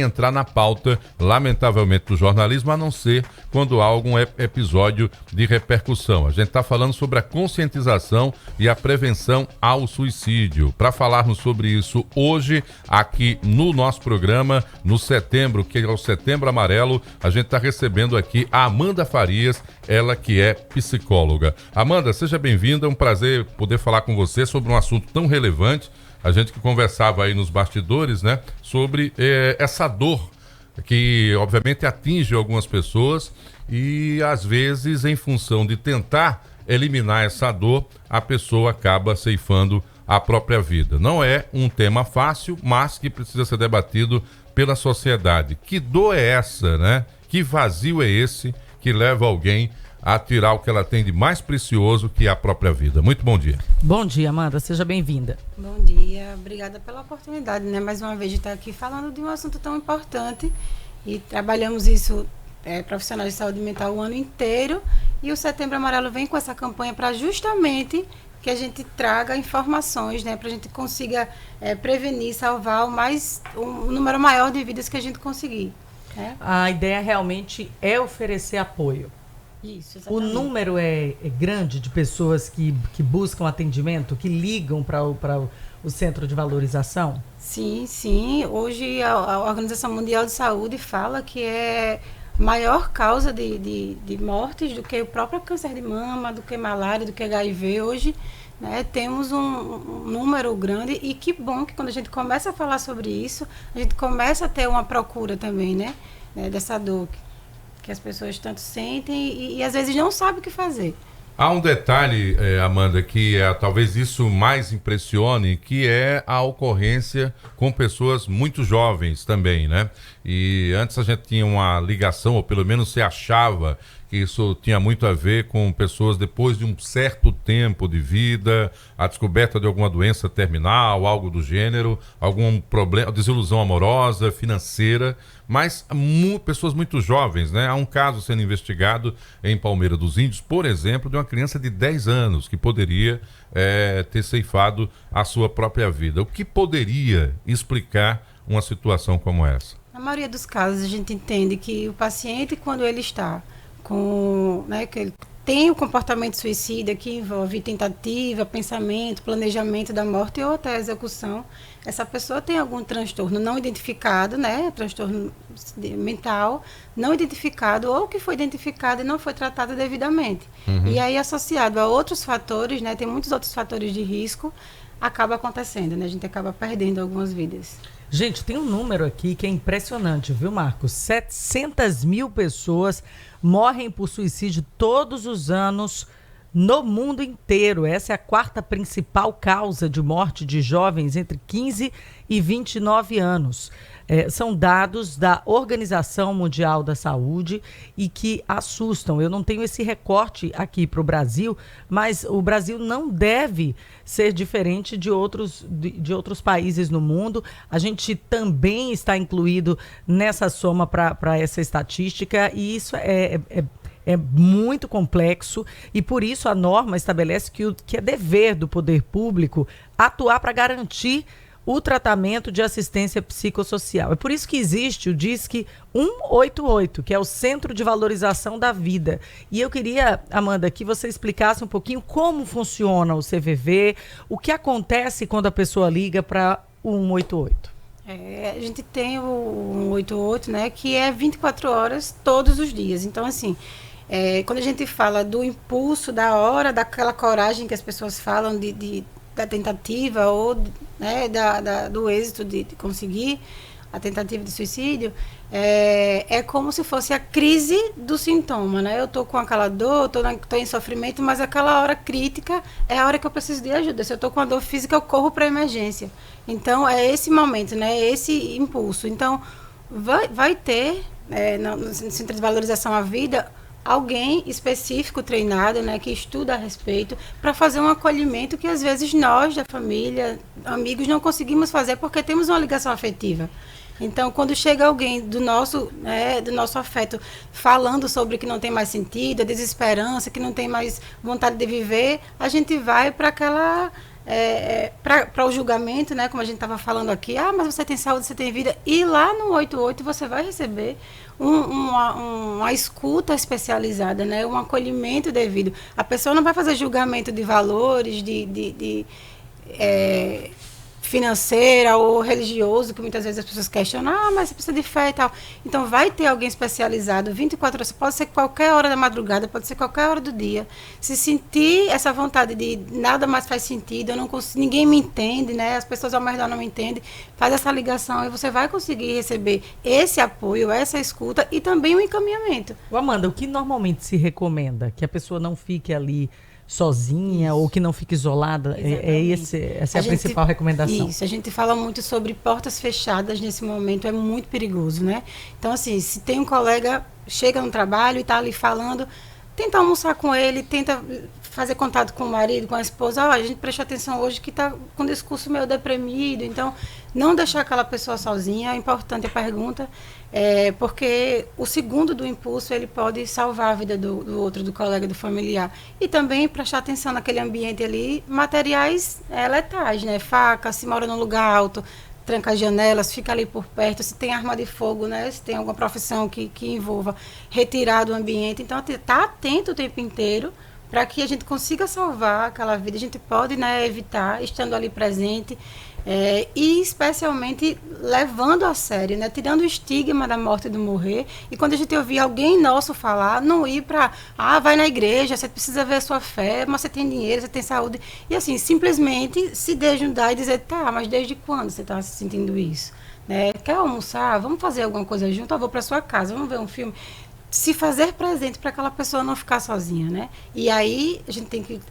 nem entrar na pauta, lamentavelmente, do jornalismo, a não ser quando há algum episódio de repercussão. A gente está falando sobre a conscientização e a prevenção ao suicídio. Para falarmos sobre isso hoje, aqui no nosso programa, no setembro, que é o Setembro Amarelo, a gente está recebendo aqui a Amanda Farias, ela que é psicóloga. Amanda, seja bem-vinda, é um prazer poder falar com você sobre um assunto tão relevante. A gente que conversava aí nos bastidores, né, sobre essa dor que obviamente atinge algumas pessoas e às vezes, em função de tentar eliminar essa dor, a pessoa acaba ceifando a própria vida. Não é um tema fácil, mas que precisa ser debatido pela sociedade. Que dor é essa, né? Que vazio é esse que leva alguém a tirar o que ela tem de mais precioso, que é a própria vida? Muito bom dia. Bom dia, Amanda. Seja bem-vinda. Bom dia. Obrigada pela oportunidade, né? Mais uma vez de estar aqui falando de um assunto tão importante. E trabalhamos isso, profissionais de saúde mental, o ano inteiro. E o Setembro Amarelo vem com essa campanha para justamente que a gente traga informações, né? Para a gente consiga prevenir, salvar um número maior de vidas que a gente conseguir. Né? A ideia realmente é oferecer apoio. Isso, o número é grande de pessoas que buscam atendimento, que ligam para o centro de valorização? Sim, sim. Hoje a Organização Mundial de Saúde fala que é maior causa de mortes do que o próprio câncer de mama, do que malária, do que HIV. Hoje, né, temos um número grande e que bom que quando a gente começa a falar sobre isso, a gente começa a ter uma procura também, né, dessa dor que as pessoas tanto sentem e às vezes não sabem o que fazer. Há um detalhe, Amanda, que talvez isso mais impressione, que é a ocorrência com pessoas muito jovens também, né? E antes a gente tinha uma ligação, ou pelo menos se achava que isso tinha muito a ver com pessoas depois de um certo tempo de vida, a descoberta de alguma doença terminal, algo do gênero, algum problema, desilusão amorosa, financeira, mas pessoas muito jovens, né? Há um caso sendo investigado em Palmeira dos Índios, por exemplo, de uma criança de 10 anos que poderia ter ceifado a sua própria vida. O que poderia explicar uma situação como essa? Na maioria dos casos, a gente entende que o paciente, quando ele está que ele tem o comportamento suicida, que envolve tentativa, pensamento, planejamento da morte ou até execução, essa pessoa tem algum transtorno não identificado, né, transtorno mental não identificado ou que foi identificado e não foi tratado devidamente. E aí, associado a outros fatores, né, tem muitos outros fatores de risco, acaba acontecendo, né, a gente acaba perdendo algumas vidas. Gente, tem um número aqui que é impressionante, viu, Marcos? 700 mil pessoas morrem por suicídio todos os anos no mundo inteiro. Essa é a quarta principal causa de morte de jovens entre 15 e 29 anos. São dados da Organização Mundial da Saúde e que assustam. Eu não tenho esse recorte aqui para o Brasil, mas o Brasil não deve ser diferente de outros países no mundo. A gente também está incluído nessa soma para essa estatística e isso é muito complexo e por isso a norma estabelece que é dever do poder público atuar para garantir o tratamento de assistência psicossocial. É por isso que existe o DISC 188, que é o Centro de Valorização da Vida. E eu queria, Amanda, que você explicasse um pouquinho como funciona o CVV, o que acontece quando a pessoa liga para o 188. A gente tem o 188, né, que é 24 horas todos os dias. Então, assim, quando a gente fala do impulso, da hora, daquela coragem que as pessoas falam da tentativa ou, né, do êxito de conseguir a tentativa de suicídio, é como se fosse a crise do sintoma, né? Eu estou com aquela dor, estou em sofrimento, mas aquela hora crítica é a hora que eu preciso de ajuda. Se eu estou com a dor física, eu corro para a emergência. Então, é esse momento, né? Esse impulso. Então, vai ter, no Centro de Valorização à Vida, alguém específico treinado, né, que estuda a respeito, para fazer um acolhimento que às vezes nós da família, amigos, não conseguimos fazer porque temos uma ligação afetiva. Então, quando chega alguém do nosso afeto falando sobre que não tem mais sentido, a desesperança, que não tem mais vontade de viver, a gente vai para aquela para o julgamento, né? Como a gente estava falando aqui, mas você tem saúde, você tem vida. E lá no 88 você vai receber uma escuta especializada, né? Um acolhimento devido. A pessoa não vai fazer julgamento de valores, financeira ou religioso, que muitas vezes as pessoas questionam, mas você precisa de fé e tal. Então, vai ter alguém especializado 24 horas, pode ser qualquer hora da madrugada, pode ser qualquer hora do dia. Se sentir essa vontade de nada mais faz sentido, eu não consigo, ninguém me entende, né? As pessoas ao meu redor não me entendem, faz essa ligação e você vai conseguir receber esse apoio, essa escuta e também o encaminhamento. Amanda, o que normalmente se recomenda? Que a pessoa não fique ali sozinha ou que não fique isolada? Essa é a principal recomendação. Isso, a gente fala muito sobre portas fechadas nesse momento, é muito perigoso, né? Então, assim, se tem um colega, chega no trabalho e está ali falando, tenta almoçar com ele, tenta fazer contato com o marido, com a esposa. A gente prestou atenção hoje que está com o discurso meio deprimido, então não deixar aquela pessoa sozinha. É importante a pergunta, porque o segundo do impulso ele pode salvar a vida do outro, do colega, do familiar. E também prestar atenção naquele ambiente ali, materiais letais, né? Faca, se mora num lugar alto, tranca as janelas, fica ali por perto, se tem arma de fogo, né? Se tem alguma profissão que envolva retirar do ambiente. Então, tá atento o tempo inteiro para que a gente consiga salvar aquela vida. A gente pode, né, evitar, estando ali presente, e especialmente levando a sério, né, tirando o estigma da morte e do morrer. E quando a gente ouvir alguém nosso falar, não ir para, vai na igreja, você precisa ver a sua fé, mas você tem dinheiro, você tem saúde. E assim, simplesmente se desnudar e dizer, mas desde quando você está se sentindo isso? Né? Quer almoçar? Vamos fazer alguma coisa junto? Eu vou para sua casa, vamos ver um filme. Se fazer presente para aquela pessoa não ficar sozinha, né? E aí a gente tem que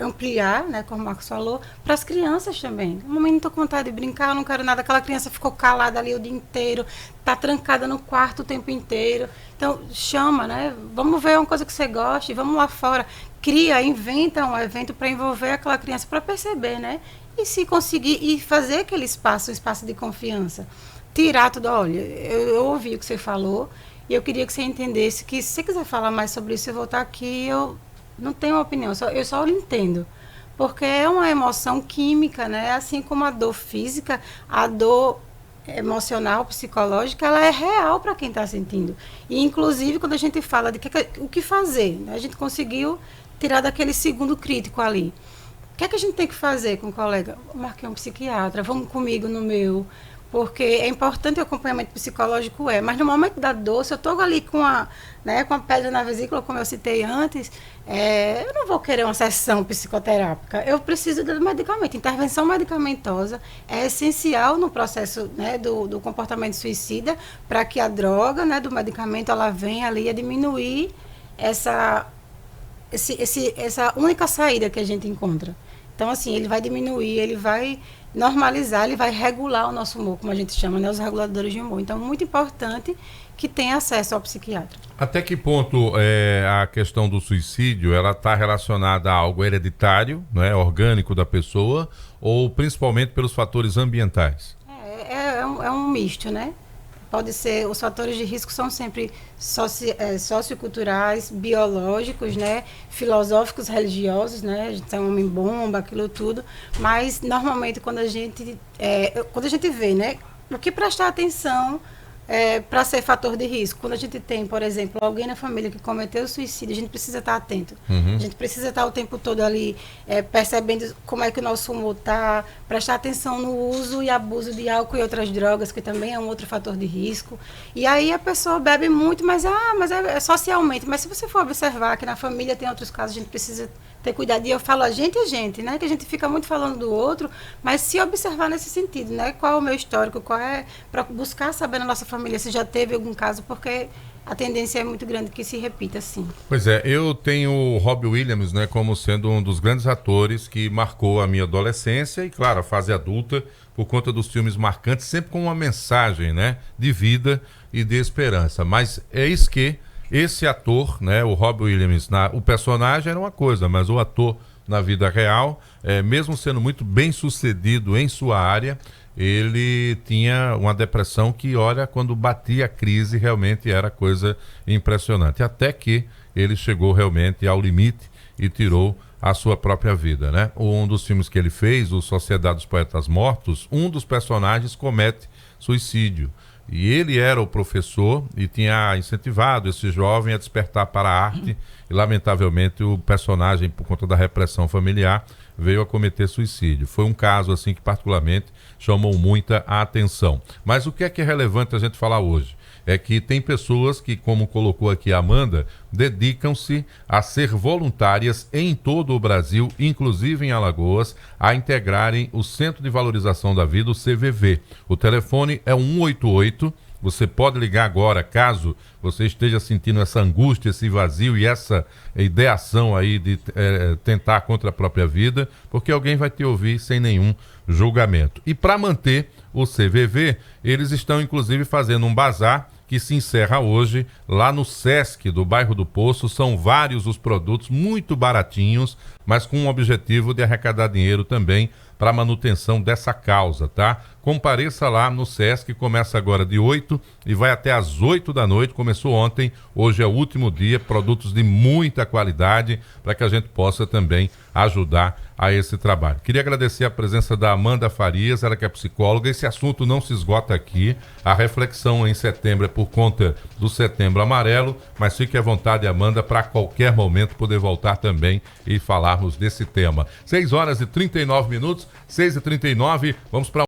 ampliar, né, como o Marcos falou, para as crianças também. Mamãe, não estou com vontade de brincar, eu não quero nada. Aquela criança ficou calada ali o dia inteiro, está trancada no quarto o tempo inteiro. Então, chama, né? Vamos ver uma coisa que você goste, vamos lá fora. Cria, inventa um evento para envolver aquela criança, para perceber, né? E se conseguir, e fazer aquele espaço, um espaço de confiança. Tirar tudo, olha, eu ouvi o que você falou, e eu queria que você entendesse que, se você quiser falar mais sobre isso, eu vou estar aqui, eu não tenho opinião, eu só entendo. Porque é uma emoção química, né? Assim como a dor física, a dor emocional, psicológica, ela é real para quem está sentindo. E, inclusive, quando a gente fala de o que fazer, né? A gente conseguiu tirar daquele segundo crítico ali. O que é que a gente tem que fazer com o colega? Eu marquei um psiquiatra, vamos comigo no meu... Porque é importante o acompanhamento psicológico, mas no momento da dor, se eu estou ali com a pedra na vesícula, como eu citei antes, eu não vou querer uma sessão psicoterápica. Eu preciso do medicamento. Intervenção medicamentosa é essencial no processo, né, do comportamento suicida, para que a droga, né, do medicamento ela venha ali a diminuir essa única saída que a gente encontra. Então, assim, ele vai diminuir, ele vai normalizar, ele vai regular o nosso humor, como a gente chama, né, os reguladores de humor. Então, muito importante que tenha acesso ao psiquiatra. Até que ponto a questão do suicídio ela está relacionada a algo hereditário, né, orgânico da pessoa, ou principalmente pelos fatores ambientais? É um misto, né? Pode ser, os fatores de risco são sempre socioculturais, biológicos, né, filosóficos, religiosos, né, a gente é um homem-bomba, aquilo tudo, mas normalmente quando a gente vê, né, o que prestar atenção para ser fator de risco. Quando a gente tem, por exemplo, alguém na família que cometeu suicídio, a gente precisa estar atento. A gente precisa estar o tempo todo ali percebendo como é que o nosso humor está, prestar atenção no uso e abuso de álcool e outras drogas, que também é um outro fator de risco. E aí a pessoa bebe muito, mas é socialmente. Mas se você for observar que na família tem outros casos, a gente precisa ter cuidado. E eu falo a gente, né? Que a gente fica muito falando do outro, mas se observar nesse sentido, né? Qual é o meu histórico, para buscar saber na nossa família se já teve algum caso, porque a tendência é muito grande que se repita, sim. Pois é, eu tenho o Robbie Williams, né, como sendo um dos grandes atores que marcou a minha adolescência e, claro, a fase adulta, por conta dos filmes marcantes, sempre com uma mensagem, né, de vida e de esperança. Mas é isso que esse ator, né, o Robbie Williams, o personagem era uma coisa, mas o ator na vida real, mesmo sendo muito bem sucedido em sua área, ele tinha uma depressão que, olha, quando batia a crise, realmente era coisa impressionante. Até que ele chegou realmente ao limite e tirou a sua própria vida, né? Um dos filmes que ele fez, o Sociedade dos Poetas Mortos, um dos personagens comete suicídio. E ele era o professor e tinha incentivado esse jovem a despertar para a arte e, lamentavelmente, o personagem, por conta da repressão familiar, veio a cometer suicídio. Foi um caso assim que particularmente chamou muita a atenção. Mas o que é relevante a gente falar hoje? É que tem pessoas que, como colocou aqui a Amanda, dedicam-se a ser voluntárias em todo o Brasil, inclusive em Alagoas, a integrarem o Centro de Valorização da Vida, o CVV. O telefone é 188. Você pode ligar agora, caso você esteja sentindo essa angústia, esse vazio e essa ideação aí de tentar contra a própria vida, porque alguém vai te ouvir sem nenhum julgamento. E para manter o CVV, eles estão inclusive fazendo um bazar que se encerra hoje lá no Sesc do bairro do Poço. São vários os produtos, muito baratinhos, mas com o objetivo de arrecadar dinheiro também para a manutenção dessa causa, tá? Compareça lá no Sesc, começa agora de 8 e vai até às 8 da noite, começou ontem, hoje é o último dia, produtos de muita qualidade para que a gente possa também ajudar a esse trabalho. Queria agradecer a presença da Amanda Farias, ela que é psicóloga. Esse assunto não se esgota aqui, a reflexão em setembro é por conta do Setembro Amarelo, mas fique à vontade, Amanda, para qualquer momento poder voltar também e falarmos desse tema. 6 horas e 39 minutos, 6h39, vamos para